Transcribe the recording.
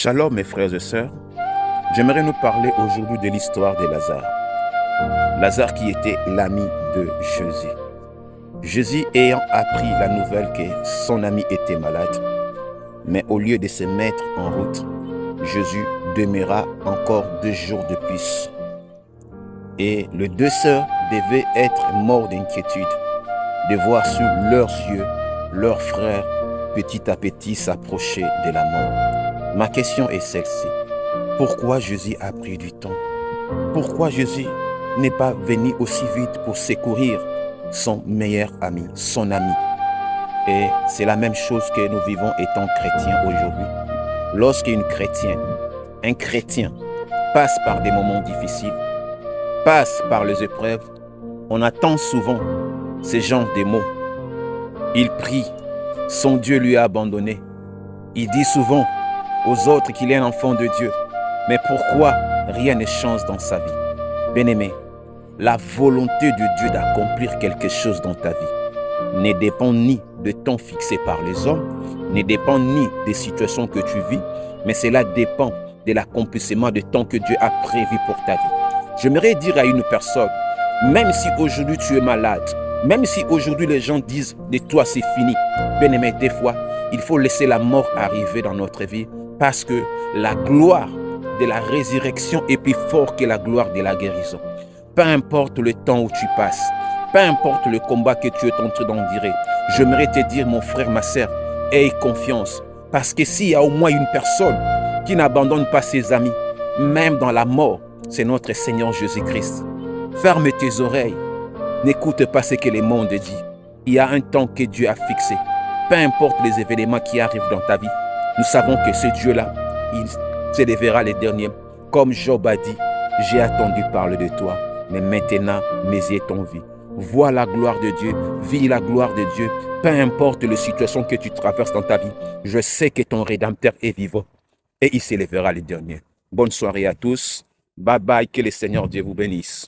Shalom mes frères et sœurs, j'aimerais nous parler aujourd'hui de l'histoire de Lazare. Lazare qui était l'ami de Jésus. Jésus ayant appris la nouvelle que son ami était malade, mais au lieu de se mettre en route, Jésus demeura encore 2 jours de plus. Et les 2 sœurs devaient être morts d'inquiétude de voir sur leurs yeux leur frère petit à petit s'approcher de la mort. Ma question est celle-ci. Pourquoi Jésus a pris du temps? Pourquoi Jésus n'est pas venu aussi vite pour secourir son meilleur ami, son ami? Et c'est la même chose que nous vivons étant chrétiens aujourd'hui. Lorsqu'un chrétien passe par des moments difficiles, passe par les épreuves, on attend souvent ce genre de mots. Il prie, son Dieu lui a abandonné. Il dit souvent aux autres qu'il est un enfant de Dieu. Mais pourquoi rien ne change dans sa vie? Bien-aimé, la volonté de Dieu d'accomplir quelque chose dans ta vie ne dépend ni de temps fixé par les hommes, ne dépend ni des situations que tu vis, mais cela dépend de l'accomplissement de temps que Dieu a prévu pour ta vie. J'aimerais dire à une personne, même si aujourd'hui tu es malade, même si aujourd'hui les gens disent de toi c'est fini, bien-aimé, des fois, il faut laisser la mort arriver dans notre vie parce que la gloire de la résurrection est plus forte que la gloire de la guérison. Peu importe le temps où tu passes, peu importe le combat que tu es en train d'endurer, j'aimerais te dire, mon frère, ma sœur, aie confiance. Parce que s'il y a au moins une personne qui n'abandonne pas ses amis, même dans la mort, c'est notre Seigneur Jésus-Christ. Ferme tes oreilles. N'écoute pas ce que le monde dit. Il y a un temps que Dieu a fixé. Peu importe les événements qui arrivent dans ta vie, nous savons que ce Dieu-là, il s'élèvera les derniers. Comme Job a dit, j'ai attendu parler de toi, mais maintenant mes yeux t'ont vu. Vois la gloire de Dieu, vis la gloire de Dieu. Peu importe les situations que tu traverses dans ta vie, je sais que ton Rédempteur est vivant et il s'élèvera les derniers. Bonne soirée à tous. Bye bye, que le Seigneur Dieu vous bénisse.